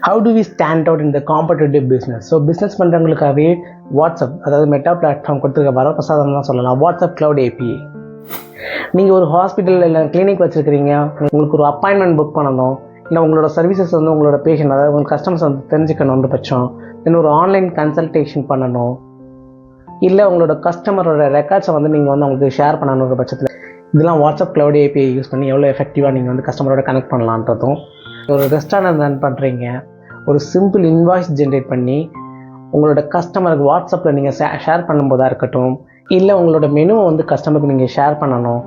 How do we stand out in the competitive business? So business பண்ணுறவங்களுக்காகவே WhatsApp, அதாவது meta platform கொடுத்துருக்க வரப்பிரசாதம் தான் சொல்லலாம். WhatsApp cloud API. நீங்கள் ஒரு ஹாஸ்பிட்டல் இல்லை கிளினிக் வச்சுருக்கிறீங்க, உங்களுக்கு ஒரு அப்பாயின்மெண்ட் புக் பண்ணணும், இல்லை உங்களோட சர்வீசஸ் வந்து உங்களோட பேஷண்ட், அதாவது உங்கள் கஸ்டமர்ஸ் வந்து தெரிஞ்சுக்கணும் பட்சம், இன்னும் ஒரு ஆன்லைன் கன்சல்டேஷன் பண்ணணும், இல்லை உங்களோட கஸ்டமரோட ரெக்கார்ட்ஸை வந்து நீங்கள் வந்து அவங்களுக்கு ஷேர் பண்ணணுன்ற பட்சத்தில் இதெல்லாம் வாட்ஸ்அப் க்ளவுட் ஏபிஐ யூஸ் பண்ணி எவ்வளோ எஃபெக்டிவாக நீங்கள் வந்து கஸ்டமரோட கனெக்ட் பண்ணலான்றதும். ஒரு ரெஸ்டாரண்ட் ரன் பண்ணுறீங்க, ஒரு சிம்பிள் இன்வாய்ஸ் ஜென்ரேட் பண்ணி உங்களோட கஸ்டமருக்கு வாட்ஸ்அப்பில் நீங்கள் ஷேர் பண்ணும்போதாக இருக்கட்டும், இல்லை உங்களோட மெனுவை வந்து கஸ்டமருக்கு நீங்கள் ஷேர் பண்ணணும்,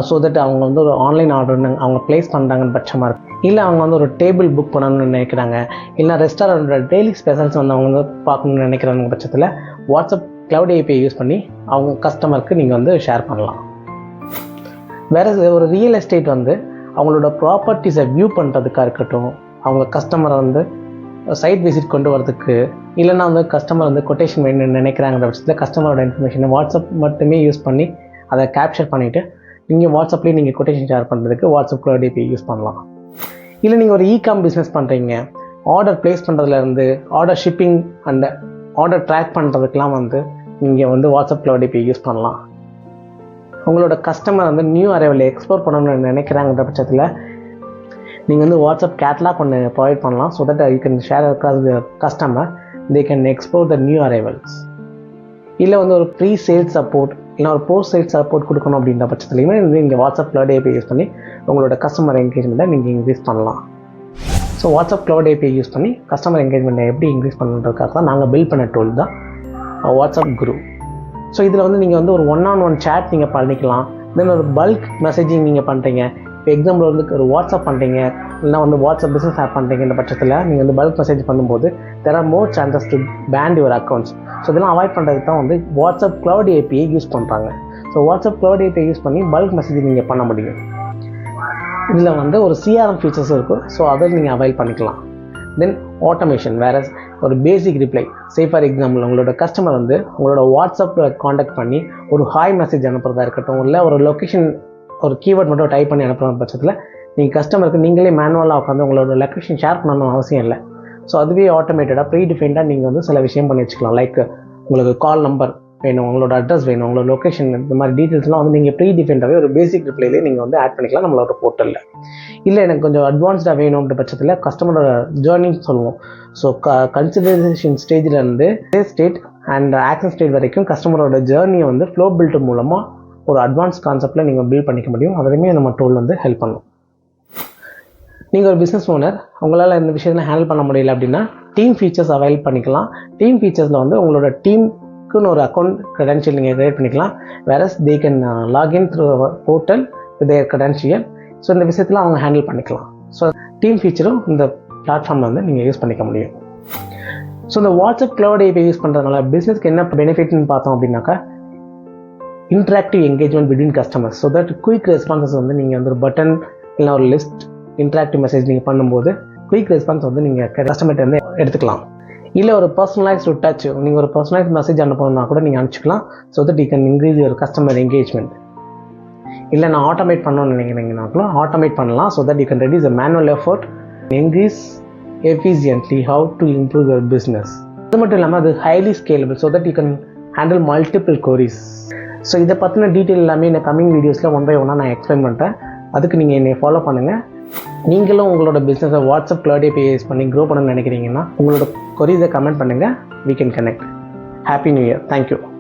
ஸோ தட் அவங்க வந்து ஒரு ஆன்லைன் ஆர்டர்னு அவங்க ப்ளேஸ் பண்ணுறாங்கன்னு பட்சமாக இருக்கும், இல்லை அவங்க வந்து ஒரு டேபிள் புக் பண்ணணும்னு நினைக்கிறாங்க, இல்லை ரெஸ்டாரண்ட்டோட டெய்லி ஸ்பெஷல்ஸ் வந்து அவங்க வந்து பார்க்கணுன்னு நினைக்கிறாங்க பட்சத்தில் வாட்ஸ்அப் க்ளவுட் ஏபிஐ யூஸ் பண்ணி அவங்க கஸ்டமருக்கு நீங்கள் வந்து ஷேர் பண்ணலாம். வேறு ஒரு ரியல் எஸ்டேட் வந்து அவங்களோட ப்ராப்பர்ட்டிஸை வியூ பண்ணுறதுக்காக இருக்கட்டும், அவங்க கஸ்டமரை வந்து சைட் விசிட் கொண்டு வரதுக்கு, இல்லைன்னா வந்து கஸ்டமர் வந்து கொட்டேஷன் வேணும்னு நினைக்கிறாங்கிற பட்சத்தில் கஸ்டமரோட இன்ஃபர்மேஷனை வாட்ஸ்அப் மட்டுமே யூஸ் பண்ணி அதை கேப்சர் பண்ணிவிட்டு நீங்கள் வாட்ஸ்அப்லேயே நீங்கள் கொட்டேஷன் ஷேர் பண்ணுறதுக்கு வாட்ஸ்அப் க்ளவுட் ஏபிஐ யூஸ் பண்ணலாம். இல்லை நீங்கள் ஒரு இகாம் பிஸ்னஸ் பண்ணுறீங்க, ஆர்டர் ப்ளேஸ் பண்ணுறதுலேருந்து order shipping and order track பண்ணுறதுக்கெலாம் வந்து நீங்கள் வந்து வாட்ஸ்அப் க்ளவுட் ஏபிஐ யூஸ் பண்ணலாம். உங்களோட கஸ்டமர் வந்து நியூ அரைவலை எக்ஸ்ப்ளோர் பண்ணணும்னு நினைக்கிறாங்கிற பட்சத்தில் நீங்கள் வந்து வாட்ஸ்அப் கேட்லாக் ஒன்று ப்ரொவைட் பண்ணலாம். So that you can share across the customer, they can explore the new arrivals. இல்லை வந்து ஒரு ப்ரீ சேல்ஸ் சப்போர்ட், இல்லை ஒரு போஸ்ட் சேல்ஸ் சப்போர்ட் கொடுக்கணும் அப்படின்ற பட்சத்துலையுமே நீங்கள் வாட்ஸ்அப் க்ளவுட் ஏபிஐ யூஸ் பண்ணி உங்களோட கஸ்டமர் என்கேஜ்மெண்ட்டை நீங்கள் இன்க்ரீஸ் பண்ணலாம். So WhatsApp cloud API use பண்ணி கஸ்டமர் என்கேஜ்மெண்ட்டை எப்படி இன்க்ரீஸ் பண்ணுறதுக்காக தான் நாங்கள் பில்ட் பண்ண டூல் தான் வாட்ஸ்அப் குரு. ஸோ இதில் வந்து நீங்கள் வந்து ஒரு ஒன் சேட் நீங்கள் பண்ணிக்கலாம். தென் ஒரு பல்க் மெசேஜிங் நீங்கள் பண்ணுறீங்க. இப்போ எக்ஸாம்பிள் வந்து ஒரு வாட்ஸ்அப் பண்ணுறீங்க, இல்லைனா வந்து வாட்ஸ்அப் பிஸ்னஸ் ஆப் பண்ணுறீங்கன்ற பட்சத்தில் நீங்கள் வந்து பல்க் மெசேஜ் பண்ணும்போது there are more chances to ban your accounts. So இதெல்லாம் அவாய்ட் பண்ணுறதுக்கு தான் வந்து வாட்ஸ்அப் க்ளவுட் ஏபிஐ யூஸ் பண்ணுறாங்க. So WhatsApp cloud API use பண்ணி பல்க் மெசேஜ் நீங்கள் பண்ண முடியும். இதில் வந்து ஒரு சிஆர்எம் ஃபீச்சர்ஸ் இருக்கும், ஸோ அதை நீங்கள் அவைல் பண்ணிக்கலாம். தென் ஆட்டோமேஷன், வேறு ஒரு பேசிக் ரிப்ளை. சே ஃபார் எக்ஸாம்பிள் உங்களோட கஸ்டமர் வந்து உங்களோட வாட்ஸ்அப்பில் காண்டாக்ட் பண்ணி ஒரு ஹாய் மெசேஜ் அனுப்புறதா இருக்கட்டும், இல்லை ஒரு லொக்கேஷன் ஒரு கீவேர்ட் மட்டும் டைப் பண்ணி அனுப்புகிற பட்சத்தில் நீங்கள் கஸ்டமருக்கு நீங்களே மேனுவலாக உட்காந்து உங்களோட லொக்கேஷன் ஷேர் பண்ணணும்னு அவசியம் இல்லை. ஸோ அதுவே ஆட்டோமேட்டடாக ப்ரீ டிஃபைன்டாக நீங்கள் வந்து சில விஷயம் பண்ணி வச்சுக்கலாம். லைக் உங்களுக்கு கால் நம்பர் வேணும், உங்களோட அட்ரஸ் வேணும், உங்களோட லொக்கேஷன், இந்த மாதிரி டீட்டெயில்ஸ்லாம் வந்து நீங்கள் ப்ரீ டிஃபைன்டாகவே ஒரு பேசிக் ரிப்ளைலே நீங்கள் வந்து ஆட் பண்ணிக்கலாம் நம்மளோட போர்ட்டலில். இல்லை எனக்கு கொஞ்சம் அட்வான்ஸ்டாக வேணுன்ற பட்சத்தில் கஸ்டமரோட ஜேர்னின்னு சொல்லுவோம். ஸோ கன்சிடரேஷன் ஸ்டேஜிலேருந்து ஸ்டேட் அண்ட் ஆக்ஷன் ஸ்டேட் வரைக்கும் கஸ்டமரோட ஜேர்னியை வந்து ஃப்ளோ பில்ட் மூலமாக ஒரு அட்வான்ஸ் கான்செப்டில் நீங்கள் பில்ட் பண்ணிக்க முடியும். அதுலேயுமே நம்ம டூல் வந்து ஹெல்ப் பண்ணும். நீங்கள் ஒரு பிஸ்னஸ் ஓனர், உங்களால் இந்த விஷயத்தில் ஹேண்டில் பண்ண முடியல அப்படின்னா டீம் ஃபீச்சர்ஸ் அவைல் பண்ணிக்கலாம். டீம் ஃபீச்சர்ஸில் வந்து உங்களோட டீமுக்குன்னு ஒரு அக்கௌண்ட் க்ரெடென்ஷியல் நீங்கள் க்ரியேட் பண்ணிக்கலாம். Whereas they can login through portal with their credential. So இந்த விஷயத்தில் அவங்க ஹேண்டில் பண்ணிக்கலாம். ஸோ டீம் ஃபீச்சரும் இந்த பிளாட்ஃபார்மில் வந்து நீங்கள் யூஸ் பண்ணிக்க முடியும். ஸோ இந்த வாட்ஸ்அப் க்ளவுட் ஏபிஐ யூஸ் பண்ணுறதுனால பிஸ்னஸ்க்கு என்ன பெனிஃபிட்னு பார்த்தோம் அப்படின்னாக்கா, interactive engagement between customers. So that quick responses வந்து நீங்கள் வந்து ஒரு பட்டன் இல்லை ஒரு லிஸ்ட் இன்ட்ராக்டிவ் மெசேஜ் நீங்கள் பண்ணும்போது குயிக் ரெஸ்பான்ஸ் வந்து நீங்கள் கஸ்டமர்கிட்ட வந்து எடுத்துக்கலாம். இல்லை ஒரு பர்சனலைஸ்டு டச், நீங்கள் ஒரு பர்சனலைஸ் மெசேஜ் அனுப்பணும்னா கூட நீங்கள் அனுப்பிச்சிக்கலாம். So that you can increase your customer engagement. இல்லை நான் ஆட்டோமேட் பண்ணணும்னு நினைக்கிறீங்கன்னாலும் ஆட்டோமேட் பண்ணலாம். So that you can reduce a manual effort, increase efficiently how to improve your business. அது மட்டும் இல்லாமல் அது highly scalable. So that you can handle multiple queries. So இதை பற்றின டீட்டெயில் எல்லாமே இந்த கம்மிங் வீடியோஸில் ஒன் பை ஒன்னாக நான் எக்ஸ்பிளைன் பண்ணுறேன். அதுக்கு நீங்கள் என்னை ஃபாலோ பண்ணுங்கள். நீங்களும் உங்களோட பிஸ்னஸை வாட்ஸ்அப் க்ளவுட் ஏபிஐ யூஸ் பண்ணி க்ரோ பண்ணணும்னு நினைக்கிறீங்கன்னா உங்களோட queries கமெண்ட் பண்ணுங்கள். we can connect. Happy New Year. Thank you.